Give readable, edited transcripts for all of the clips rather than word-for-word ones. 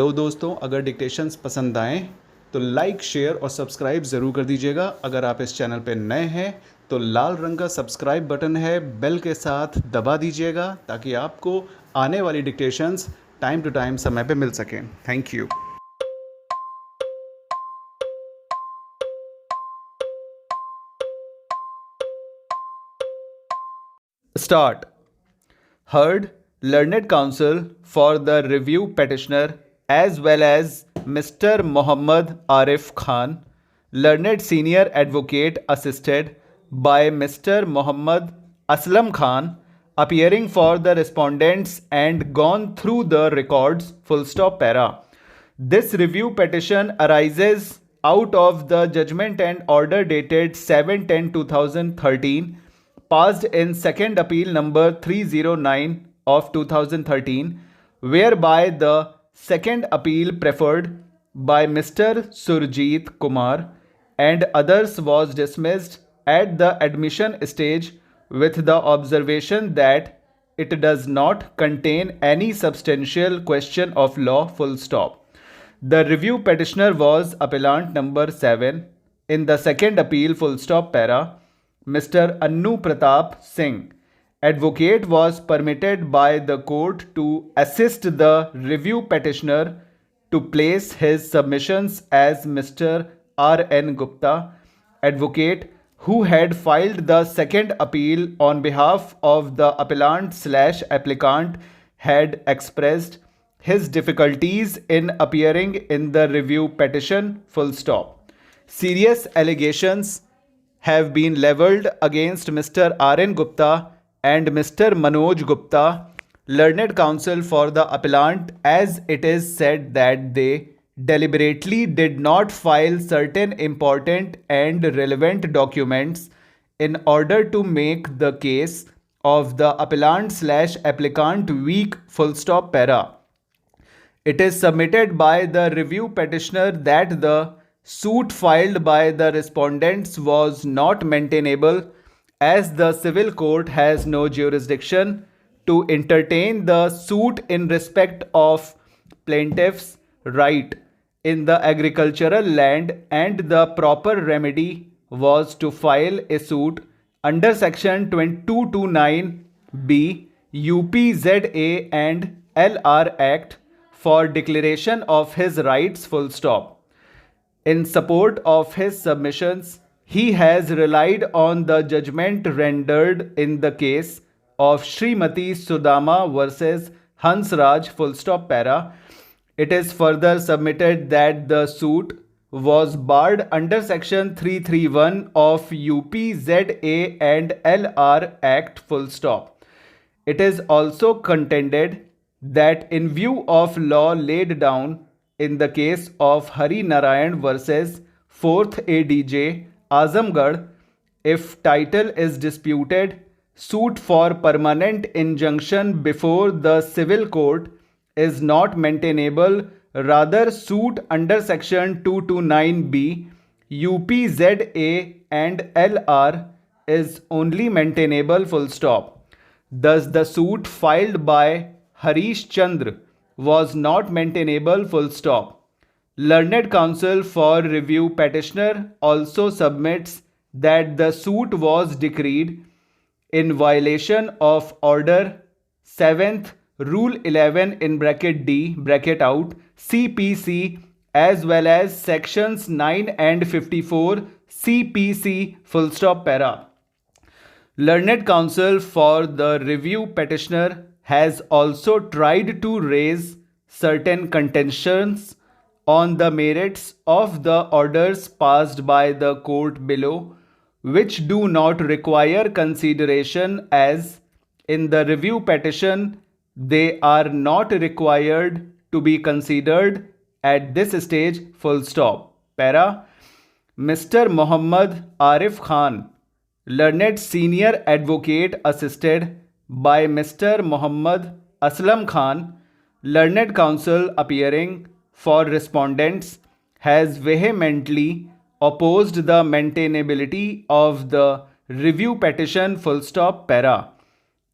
Hello दोस्तों, अगर dictations पसंद आएँ तो लाइक, शेयर और सब्सक्राइब ज़रूर कर दीजिएगा। अगर आप इस चैनल पे नए हैं तो लाल रंग का सब्सक्राइब बटन है, बेल के साथ दबा दीजिएगा ताकि आपको आने वाली डिक्टेशंस टाइम टू टाइम समय पे मिल सकें। Thank you. Start. Heard, learned counsel for the review petitioner as well as Mr. Muhammad Arif Khan, learned senior advocate assisted by Mr. Muhammad Aslam Khan, appearing for the respondents and gone through the records, full stop para. This review petition arises out of the judgment and order dated 7/10/2013 passed in second appeal number 309 of 2013, whereby the second appeal preferred by Mr. Surjeet Kumar and others was dismissed at the admission stage with the observation that it does not contain any substantial question of law, full stop. The review petitioner was appellant number 7 in the second appeal, full stop para. Mr. Annu Pratap Singh, advocate, was permitted by the court to assist the review petitioner to place his submissions as Mr. R. N. Gupta, advocate, who had filed the second appeal on behalf of the appellant/applicant, had expressed his difficulties in appearing in the review petition, full stop. Serious allegations have been leveled against Mr. R.N. Gupta and Mr. Manoj Gupta, learned counsel for the appellant, as it is said that they deliberately did not file certain important and relevant documents in order to make the case of the appellant/applicant weak, full stop para. It is submitted by the review petitioner that the suit filed by the respondents was not maintainable, as the civil court has no jurisdiction to entertain the suit in respect of plaintiff's right in the agricultural land, and the proper remedy was to file a suit under section 229B UPZA and LR Act for declaration of his rights, full stop. In support of his submissions, he has relied on the judgment rendered in the case of Srimati Sudama versus Hansraj, full stop para. It is further submitted that the suit was barred under section 331 of UPZA and LR Act, full stop. It is also contended that in view of law laid down in the case of Hari Narayan versus 4th ADJ Azamgarh, if title is disputed, suit for permanent injunction before the civil court is not maintainable. Rather, suit under section 229B UPZA and LR is only maintainable, full stop. Thus, the suit filed by Harish Chandra was not maintainable, full stop. Learned counsel for review petitioner also submits that the suit was decreed in violation of order 7th rule 11 in bracket D bracket out CPC, as well as sections 9 and 54 CPC, full stop para. Learned counsel for the review petitioner has also tried to raise certain contentions on the merits of the orders passed by the court below, which do not require consideration, as in the review petition they are not required to be considered at this stage, full stop. Para. Mr. Muhammad Arif Khan, learned senior advocate assisted by Mr. Muhammad Aslam Khan, learned counsel appearing for respondents, has vehemently opposed the maintainability of the review petition, full stop para.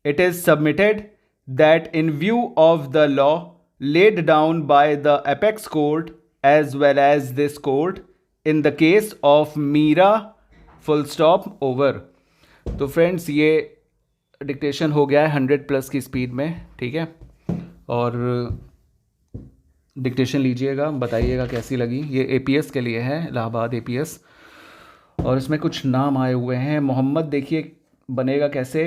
It is submitted that in view of the law laid down by the apex court as well as this court in the case of Meera full stop over। तो friends ये dictation हो गया है 100+ की speed में, ठीक है। और डिक्टेशन लीजिएगा, बताइएगा कैसी लगी। ये एपीएस के लिए है, इलाहाबाद एपीएस। और इसमें कुछ नाम आए हुए हैं। मोहम्मद देखिए बनेगा कैसे,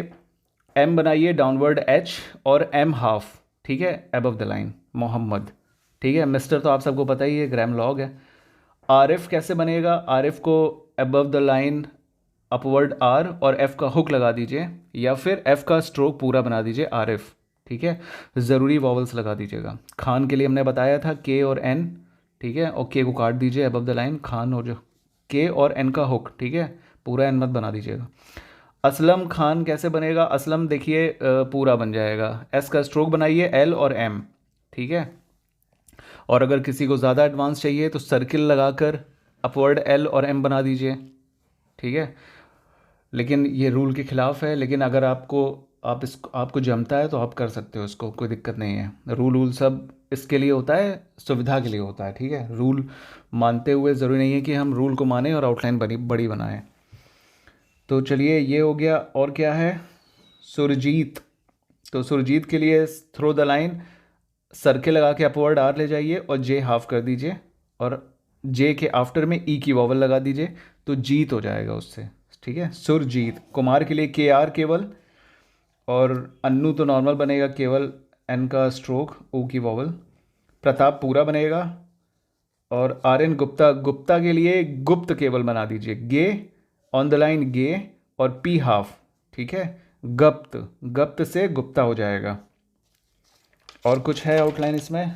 एम बनाइए डाउनवर्ड एच और एम हाफ, ठीक है, अबव द लाइन मोहम्मद, ठीक है। मिस्टर तो आप सबको पता ही है, ग्राम लॉग है। आरिफ कैसे बनेगा, आरिफ को above the line upward R और एफ़ का हुक लगा दीजिए, या फिर एफ़ का स्ट्रोक पूरा बना दीजिए आरिफ, ठीक है। ज़रूरी वॉवल्स लगा दीजिएगा। खान के लिए हमने बताया था के और एन, ठीक है, और के को काट दीजिए अबव द लाइन, खान हो जो के और एन का हुक, ठीक है, पूरा एन मत बना दीजिएगा। असलम खान कैसे बनेगा, असलम देखिए पूरा बन जाएगा, एस का स्ट्रोक बनाइए एल और एम, ठीक है। और अगर किसी को ज़्यादा एडवांस चाहिए तो सर्किल लगाकर अपवर्ड एल और एम बना दीजिए, ठीक है। लेकिन ये रूल के ख़िलाफ़ है, लेकिन अगर आपको जमता है तो आप कर सकते हो, इसको कोई दिक्कत नहीं है। रूल सब इसके लिए होता है, सुविधा के लिए होता है, ठीक है। रूल मानते हुए ज़रूरी नहीं है कि हम रूल को माने और आउटलाइन बड़ी बनाएं। तो चलिए ये हो गया। और क्या है, सुरजीत। तो सुरजीत के लिए थ्रो द लाइन, सर्किल लगा के अपवर्ड आर ले जाइए और जे हाफ कर दीजिए, और जे के आफ्टर में ई की वॉवल लगा दीजिए, तो जीत हो जाएगा उससे, ठीक है, सुरजीत। कुमार के लिए के आर केवल, और अन्नू तो नॉर्मल बनेगा, केवल एन का स्ट्रोक ओ की वॉवल। प्रताप पूरा बनेगा। और आर एन गुप्ता के लिए गुप्त केवल बना दीजिए, गे ऑन द लाइन गे और पी हाफ, ठीक है, गप्त से गुप्ता हो जाएगा। और कुछ है आउटलाइन इसमें,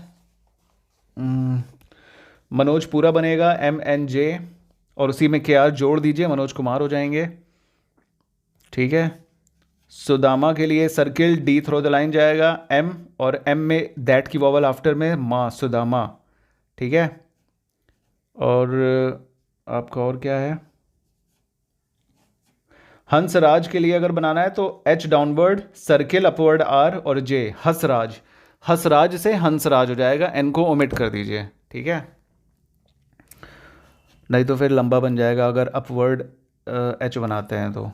मनोज पूरा बनेगा, एम एन जे, और उसी में के आर जोड़ दीजिए, मनोज कुमार हो जाएंगे, ठीक है। सुदामा के लिए circle D through the line जाएगा, एम और एम में दैट की वॉवल आफ्टर में माँ, सुदामा, ठीक है। और आपका और क्या है, हंसराज के लिए अगर बनाना है तो H downward, circle upward R और जे, हंसराज से हंसराज हो जाएगा, एन को ओमिट कर दीजिए, ठीक है, नहीं तो फिर लंबा बन जाएगा अगर अपवर्ड एच बनाते हैं तो।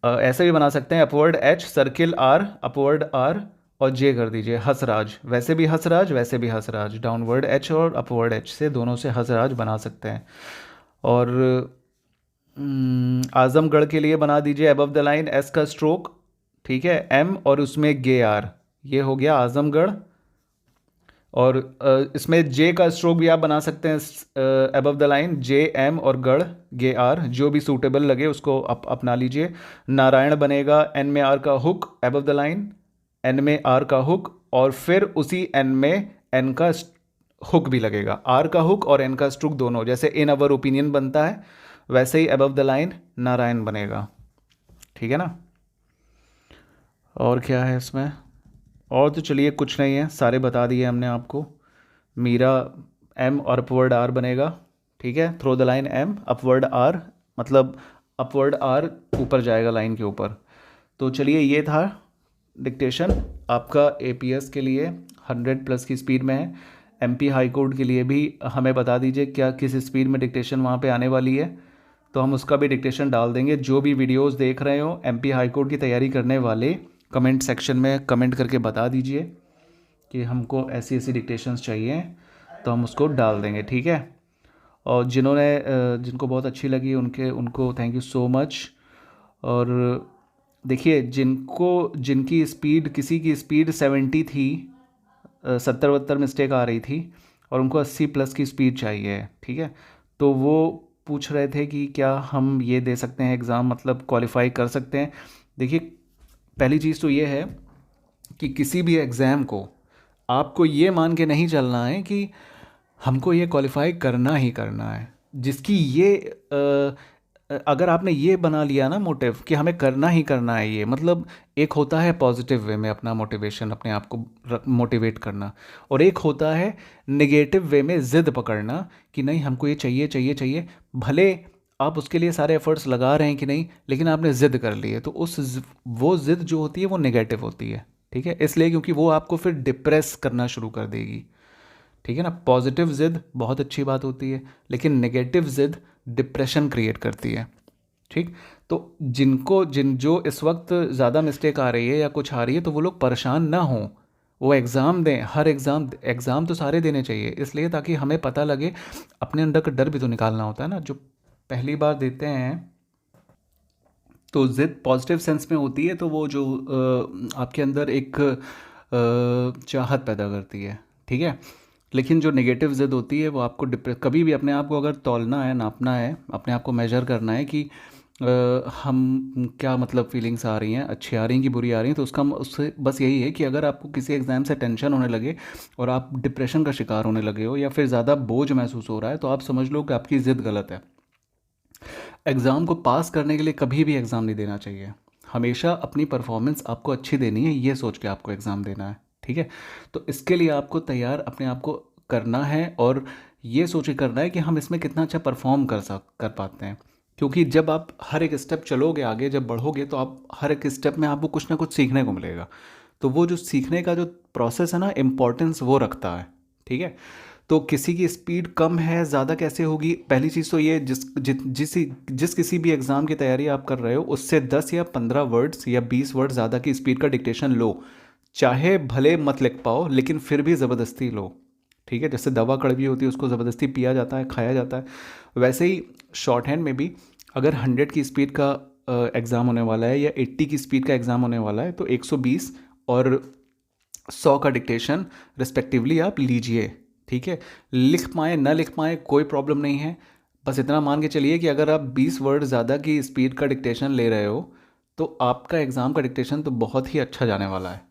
ऐसे भी बना सकते हैं, upward H circle R upward R और जे कर दीजिए, हंसराज। वैसे भी हंसराज, वैसे भी हंसराज, डाउनवर्ड एच और अपवर्ड एच से दोनों से हंसराज बना सकते हैं। और आजमगढ़ के लिए बना दीजिए अबव द लाइन एस का स्ट्रोक, ठीक है, एम और उसमें गे आर, ये हो गया आजमगढ़। और इसमें जे का स्ट्रोक भी आप बना सकते हैं above the line, J M और गढ़ गे आर, जो भी सूटेबल लगे उसको अपना लीजिए। नारायण बनेगा एन में आर का hook above the line, N में आर का हुक, और फिर उसी एन में एन का हुक भी लगेगा, आर का हुक और एन का स्ट्रोक दोनों, जैसे इन अवर ओपिनियन बनता है वैसे ही अबव द लाइन नारायण बनेगा, ठीक है ना। और क्या है इसमें, और तो चलिए कुछ नहीं है, सारे बता दिए हमने आपको। मीरा एम और अपवर्ड आर बनेगा, ठीक है, through the line M upward R, मतलब अपवर्ड आर ऊपर जाएगा लाइन के ऊपर। तो चलिए ये था डिक्टेशन आपका एपीएस के लिए 100+ की स्पीड में है। एमपी हाई कोर्ट के लिए भी हमें बता दीजिए क्या किस स्पीड में डिक्टेशन वहाँ पे आने वाली है, तो हम उसका भी डिक्टेशन डाल देंगे। जो भी वीडियोस देख रहे हो एमपी हाई कोर्ट की तैयारी करने वाले, कमेंट सेक्शन में कमेंट करके बता दीजिए कि हमको ऐसी ऐसी डिक्टेशंस चाहिए, तो हम उसको डाल देंगे, ठीक है। और जिनको बहुत अच्छी लगी उनको थैंक यू सो मच। और देखिए जिनकी स्पीड, किसी की स्पीड 70 थी, 70-72 मिस्टेक आ रही थी, और उनको 80+ की स्पीड चाहिए, ठीक है, तो वो पूछ रहे थे कि क्या हम ये दे सकते हैं एग्ज़ाम, मतलब क्वालिफाई कर सकते हैं। देखिए पहली चीज़ तो ये है कि किसी भी एग्ज़ाम को आपको ये मान के नहीं चलना है कि हमको ये क्वालिफाई करना ही करना है। जिसकी ये अगर आपने ये बना लिया ना मोटिव कि हमें करना ही करना है, ये मतलब एक होता है पॉजिटिव वे में अपना मोटिवेशन, अपने आप को मोटिवेट करना, और एक होता है नेगेटिव वे में ज़िद पकड़ना कि नहीं हमको ये चाहिए चाहिए चाहिए। भले आप उसके लिए सारे एफर्ट्स लगा रहे हैं कि नहीं, लेकिन आपने ज़िद कर ली है, तो वो ज़िद जो होती है वो नेगेटिव होती है, ठीक है, इसलिए क्योंकि वो आपको फिर डिप्रेस करना शुरू कर देगी। ठीक है ना, पॉजिटिव जिद बहुत अच्छी बात होती है, लेकिन नेगेटिव जिद डिप्रेशन क्रिएट करती है। ठीक, तो जो इस वक्त ज़्यादा मिस्टेक आ रही है या कुछ आ रही है, तो वो लोग परेशान ना हों, वो एग्ज़ाम दें। हर एग्ज़ाम तो सारे देने चाहिए, इसलिए ताकि हमें पता लगे। अपने अंदर का डर भी तो निकालना होता है ना। जो पहली बार देते हैं तो ज़िद पॉजिटिव सेंस में होती है, तो वो जो आपके अंदर एक चाहत पैदा करती है। ठीक है, लेकिन जो नेगेटिव ज़िद होती है वो आपको डिप्रेस, कभी भी अपने आप को अगर तौलना है, नापना है, अपने आप को मेजर करना है कि हम क्या मतलब फीलिंग्स आ रही हैं, अच्छी आ रही हैं कि बुरी आ रही हैं, तो उससे बस यही है कि अगर आपको किसी एग्ज़ाम से टेंशन होने लगे और आप डिप्रेशन का शिकार होने लगे हो या फिर ज़्यादा बोझ महसूस हो रहा है, तो आप समझ लो कि आपकी ज़िद गलत है। एग्ज़ाम को पास करने के लिए कभी भी एग्ज़ाम नहीं देना चाहिए। हमेशा अपनी परफॉर्मेंस आपको अच्छी देनी है, ये सोच के आपको एग्ज़ाम देना है। ठीक है, तो इसके लिए आपको तैयार अपने आप को करना है और ये सोच के करना है कि हम इसमें कितना अच्छा परफॉर्म कर पाते हैं। क्योंकि जब आप हर एक स्टेप चलोगे आगे, जब बढ़ोगे, तो आप हर एक स्टेप में आपको कुछ ना कुछ सीखने को मिलेगा। तो वो जो सीखने का जो प्रोसेस है ना, इम्पोर्टेंस वो रखता है। ठीक है, तो किसी की स्पीड कम है, ज़्यादा कैसे होगी? पहली चीज़ तो ये, जिस किसी भी एग्ज़ाम की तैयारी आप कर रहे हो, उससे 10 या 15 वर्ड्स या 20 वर्ड ज़्यादा की स्पीड का डिक्टेशन लो। चाहे भले मत लिख पाओ, लेकिन फिर भी ज़बरदस्ती लो। ठीक है, जैसे दवा कड़वी होती है, उसको ज़बरदस्ती पिया जाता है, खाया जाता है, वैसे ही शॉर्ट हैंड में भी अगर 100 की स्पीड का एग्ज़ाम होने वाला है या 80 की स्पीड का एग्ज़ाम होने वाला है, तो 120 और 100 का डिक्टेशन रिस्पेक्टिवली आप लीजिए। ठीक है, लिख पाएँ ना लिख पाएँ कोई प्रॉब्लम नहीं है, बस इतना मान के चलिए कि अगर आप 20 वर्ड ज़्यादा की स्पीड का डिक्टेशन ले रहे हो, तो आपका एग्ज़ाम का डिक्टेशन तो बहुत ही अच्छा जाने वाला है।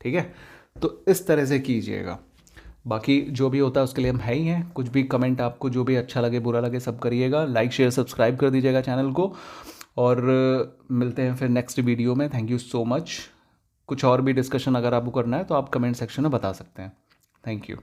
ठीक है, तो इस तरह से कीजिएगा। बाकी जो भी होता है उसके लिए हम है ही हैं। कुछ भी कमेंट, आपको जो भी अच्छा लगे बुरा लगे, सब करिएगा। लाइक शेयर सब्सक्राइब कर दीजिएगा चैनल को, और मिलते हैं फिर नेक्स्ट वीडियो में। Thank you so much. कुछ और भी डिस्कशन अगर आपको करना है तो आप कमेंट सेक्शन में बता सकते हैं। Thank you.